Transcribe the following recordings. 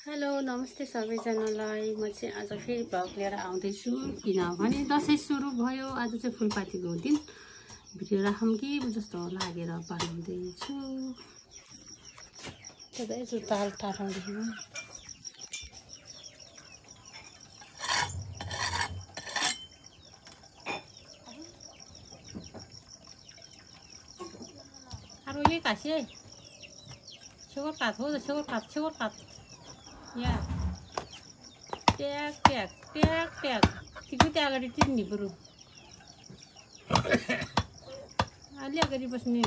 Hello नमस्ते सबैजनालाई। म चाहिँ आज फेरि भ्लग लिएर आउँदैछु किनभने दसैँ सुरु भयो। आज चाहिँ फुलपातीको दिन भिडियो राखौँ कि जस्तो लागेर बनाउँदैछु। त्यही जुत्ता टाटाउँदैछु। अरू यही कासिए छेउर काट हो छेउर काट या ट्याग ट्याग ट्याग ट्याग तिमी त्यहाँ अगाडि टिप्ने बरु अलि अगाडि बस्ने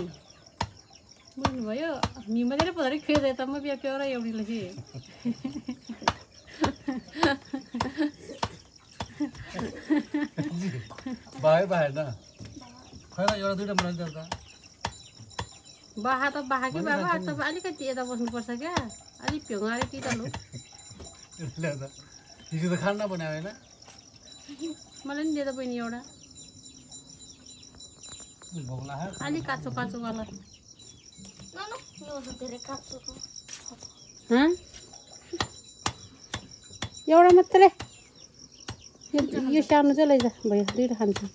बुझ्नुभयो। निमले पो खेल्दै त म बिहा प्याउरा एउटी लेखेँ बाहे बाहे न खैर एउटा दुईटा बनाइदिन्छ त बाहा त बाहा कि बाबा तपाईँ अलिकति यता बस्नुपर्छ क्या। अलिक भ्योङाले कि त लु हिजो त खाना बनायो होइन मलाई नि दिँदा बहिनी एउटा अलिक काँचो काँचोवाला एउटा मात्रै यो सानो चाहिँ लैजा भयो दुईवटा खान्छु।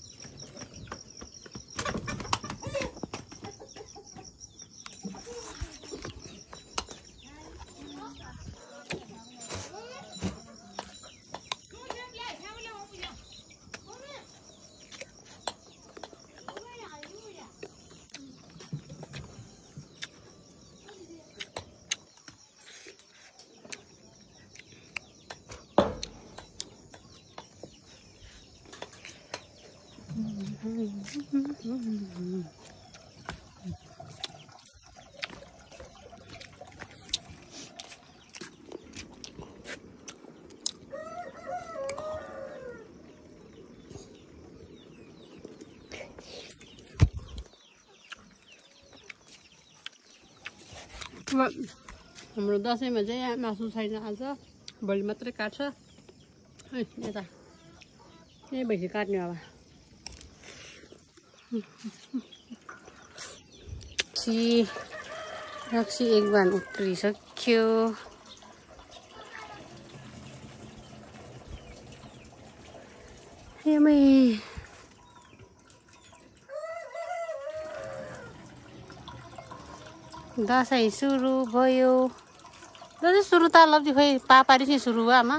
हाम्रो दसैँमा चाहिँ मासु छैन आज, भोलि मात्रै काट्छ। यता यही भैँसी काट्ने अब रक्सी एक बान उत्रिसक्यो। दसैँ सुरु भयो। दसैँ सुरु त लब्जी खोइ पापारी चाहिँ सुरु भयो आमा।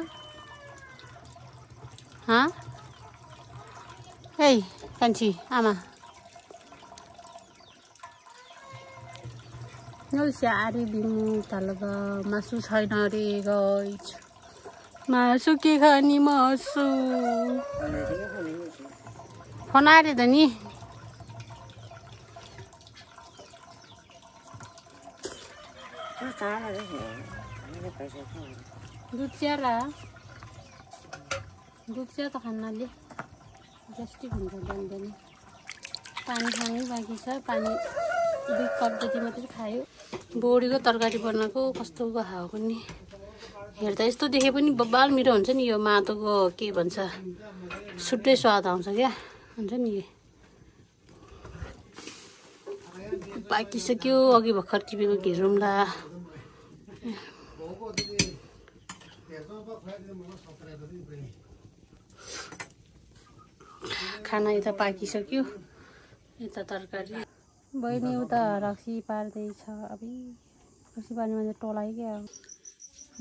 ए कान्छी आमा स्याहारी दिनु तालब मासु छैन अरे गाइस। मासु के खाने मासु फोन आएर त नि दुध चिया त खानाले ग्यास्ट्रिक हुन्छ बिहान बिहान। पानी खानु बाँकी छ, पानी 2 कप जति मात्रै खायो। बोडीको तरकारी बनाएको कस्तो खायो पनि हेर्दा यस्तो देखे पनि बब्बाल मिठो हुन्छ नि। यो माटोको के भन्छ छुट्टै स्वाद आउँछ क्या हुन्छ नि। पाकिसक्यो अघि भर्खर टिपेको घेरौँला। खाना यता पाकिसक्यो, यता तरकारी। बहिनी उता रक्सी पार्दैछ। अब रक्सी पार्ने मान्छे टोलाइ क्या।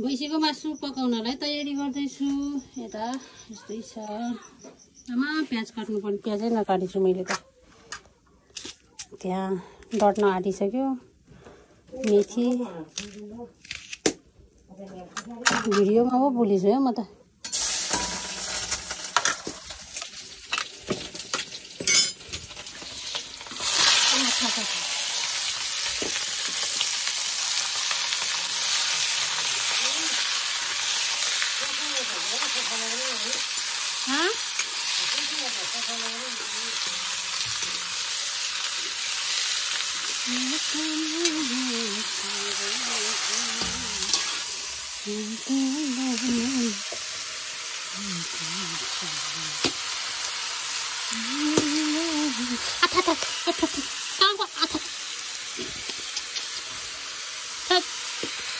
भैँसीको मासु पकाउनलाई तयारी गर्दैछु। यता यस्तै छ। आमा प्याज काट्नुपर्ने, प्याजै नकाटेछु मैले त। त्यहाँ डट्न आँटिसक्यो। मेथी भिडियोमा पो भुलिछु है म त।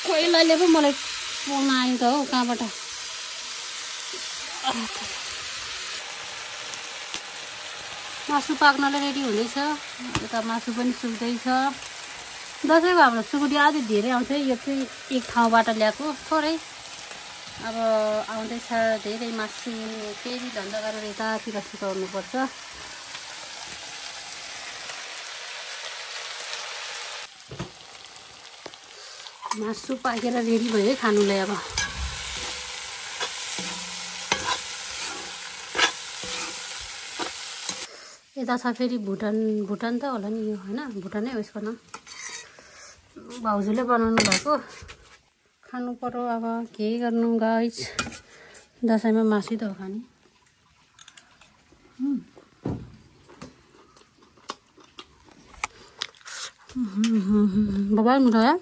कोइलाले पो मलाई पोल्न आयो त हौ कहाँबाट। मासु पाक्नलाई रेडी हुँदैछ। यता मासु पनि सुक्दैछ। दसैँको हाम्रो सुकुटी अझै धेरै आउँछ। यो चाहिँ एक ठाउँबाट ल्याएको थोरै। अब आउँदैछ धेरै मासु। फेरि धन्दा गरेर यतातिर सुकाउनुपर्छ। मासु पाकेर रेडी भयो है खानुलाई। अब यता छ फेरि भुटान त होला नि यो होइन, भुटानै हो यसको नाम। भाउजूले बनाउनु भएको खानु पर्यो। अब के गर्नु गाइस, दसैँमा मासु त हो खाने। बबाल मिठो है।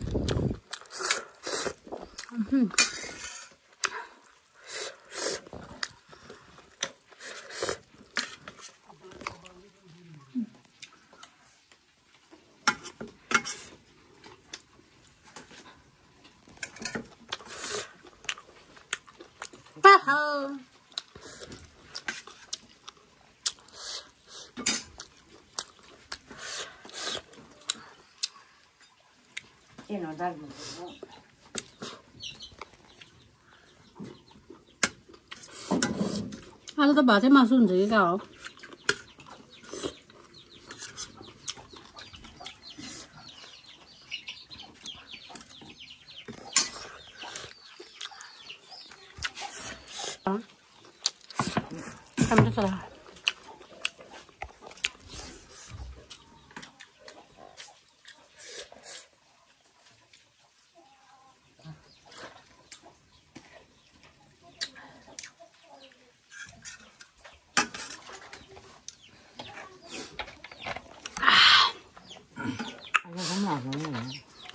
आज त भातै मासु हुन्छ कि क्या हो। राम्रो छ।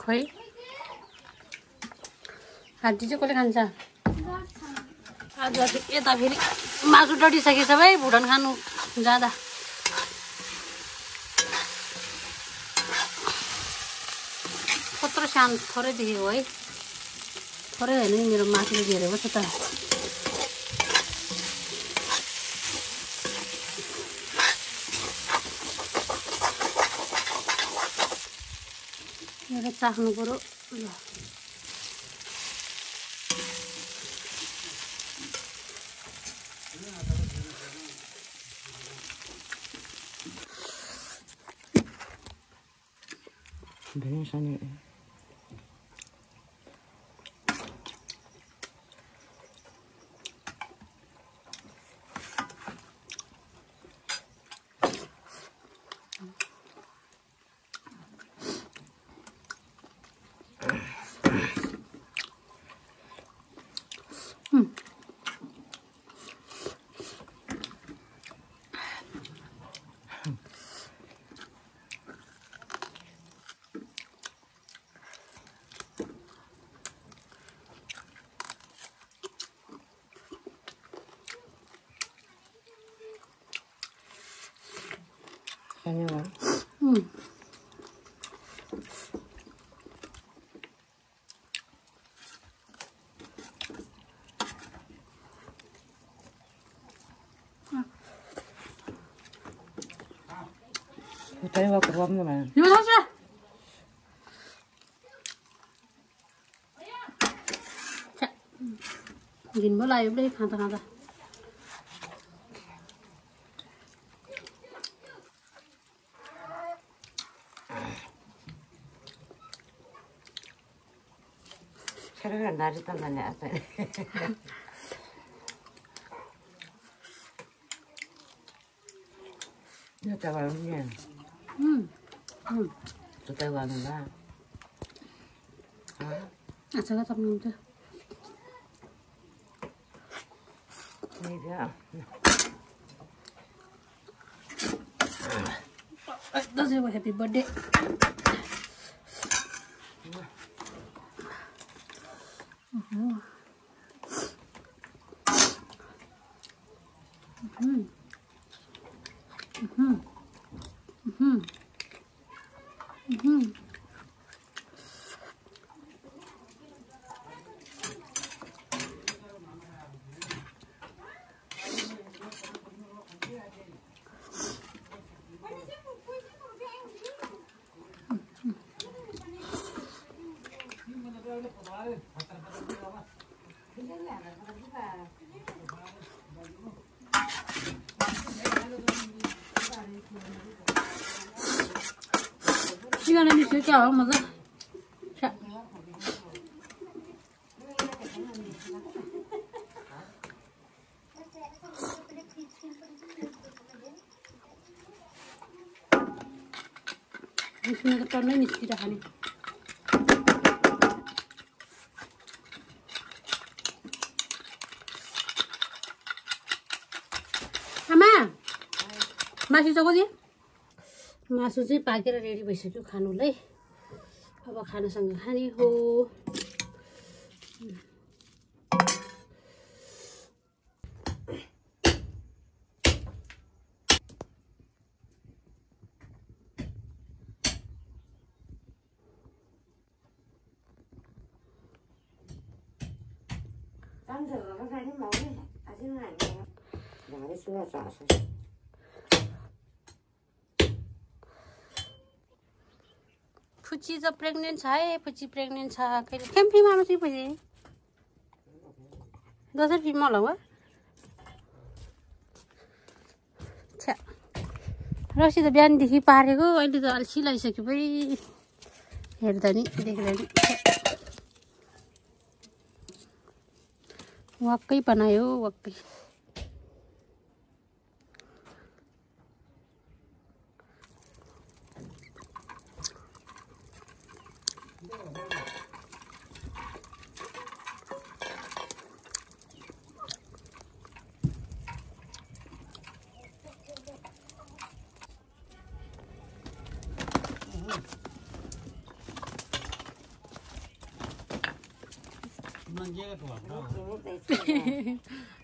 खोइ हात्ती चाहिँ कसले खान्छ। आज यता फेरि मासु डढिसकेछ भाइ भुटान खानु जाँदा। कत्रो सानो थोरै देखेको है। थोरै होइन नि मेरो मासुले घेरेको छ त। एउटा चाख्नु पर्यो। ल Tengok keruamnya mana? Gimana sih? Gini mulai udah kata-kata. Sekarang dari tangannya apa? Ini tawarnya. Itu tawarnya. 아차가 잡는데. Iya. That's your happy birthday. Chicken mix क्या हो मतलब इसमें तो टन्नै निस्किरहेको नि आमा मासु चाहिँ कति मासु चाहिँ पाकेर रेडी भइसक्यो खानुलाई अब खानासँग खाने हो फुची चाहिँ प्रेग्नेन्ट छ है फुची प्रेग्नेन्ट छ कहिले क्याम्पीमा आमा चाहिँ पछि दसैँ फिल्म होला हो छ्या रक्सी त बिहानदेखि पारेको अहिले त अल्छी लगाइसक्यो भाइ हेर्दा नि देख्दा नि वाक्कै बनायो वाक्कै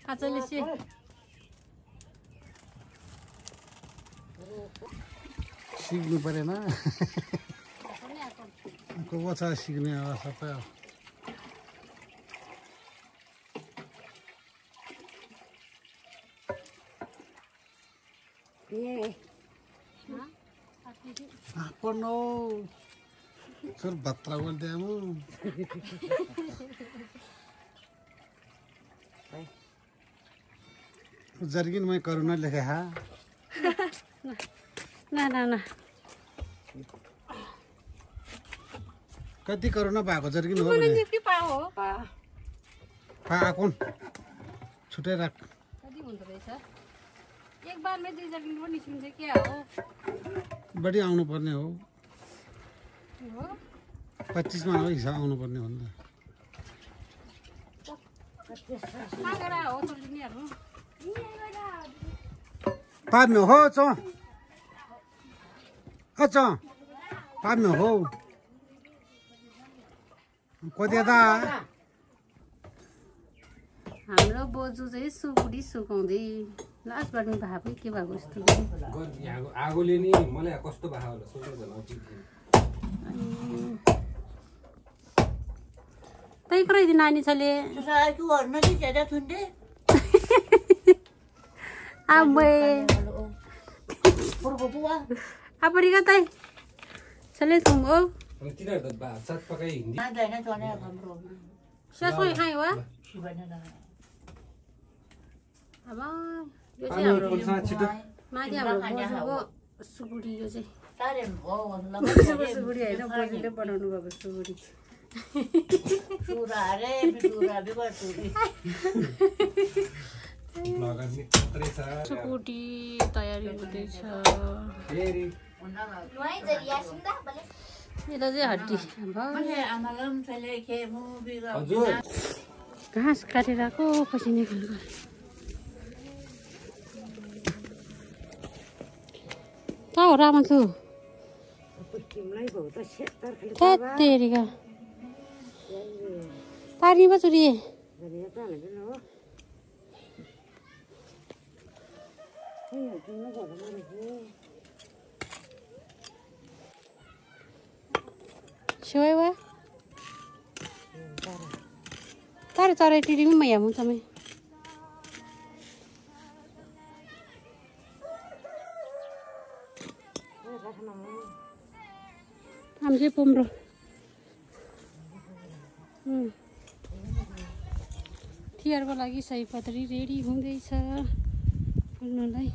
आजले चाहिँ सिक्नु परेन को छ सिक्ने अवस्था त आफ्नो सर भत्रा बोल्दै आमु जर्किन मैं करुणा लेखे हा ना ना ना कति करुणा भएको जर्किन हो भने के पाओ पा कुन छुटे राख कति हुँदो रहेछ एक बारमै 2 जर्किन पनि निस्किन्छ के हो बढी आउनु पर्ने हो हो 25 मा हो हिसाब आउनु पर्ने हो नि मागेर हो चल्दिनेहरु पाम्यो हो च अच पाम्यो हो कति दा हाम्रो बोजू चाहिँ सुकुडी सुकाउँदै लास्ट बर्ने भापै के भएको जस्तो आगोले नि मलाई कस्तो भएको होला सोच्नु त्यही कराइदिनु नानी छले आम्बे आपरी कतै छले तुमो अनि तिनीहरु त भात सात पकाइ हिन्दी ससोइ खाइ वा अब यो चाहिँ हाम्रो माथि हाम्रो बोजूको सुकुडी यो चाहिँ बोजूको सुकुडी हैन बोजूले बनाउनु भएको सुकुडी सुकुटी तयारी हुँदैछ यता चाहिँ हड्डी घाँस काटेर को पछि निकाल्नु कहाँ हो रामा छु तेरिका पानी पो चुरी Sure wa? Tara tara tiri mo maya mo tama. Amje pomro. तिहारको लागि सयपत्री रेडी हुँदैछ फुल्नलाई।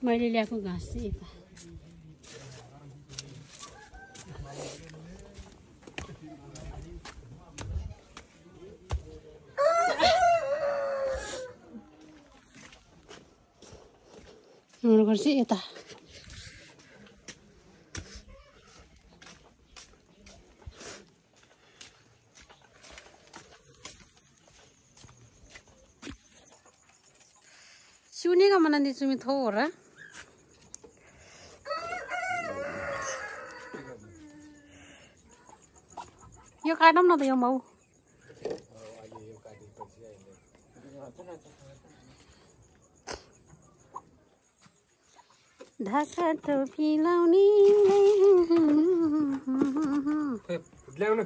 मैले ल्याएको घाँस चाहिँ यता हाम्रो घर चाहिँ यता सुनेको मलाई चुमी थो हो र यो काटौँ न त यो माउ ढाका टोपी लाउने ल्याउन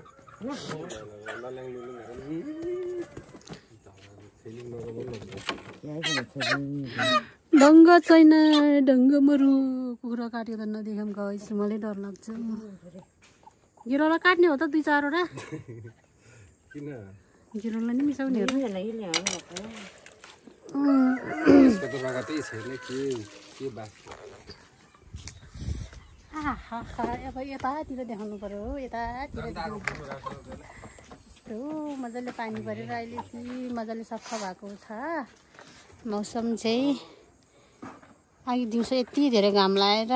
ढङ्ग छैन ढङ्ग मरु कुखुरा काट्यो त नदेखाम गएछ मलाई डर लाग्छ गिरोला काट्ने हो त 2-4 किन गिरोला नि मिसाउने हो र यसको त रगतै छैन के बात आहा अब यतातिर देखाउनु पर्यो यतातिर यस्तो मजाले पानी परेर अहिले यति मजाले सफा भएको छ मौसम चाहिँ अघि दिउँसो यति धेरै घाम लागेर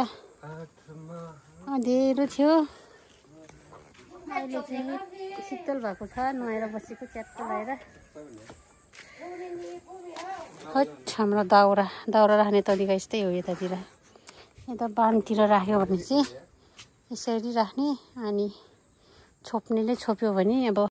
अँध्यारो थियो अहिले चाहिँ शीतल भएको छ नुहाएर बसेको च्याप्प लगाएर हट हाम्रो दाउरा राख्ने तरिका यस्तै हो यतातिर यता बाँधतिर राख्यो भने चाहिँ यसरी राख्ने अनि छोप्नेले छोप्यो भने अब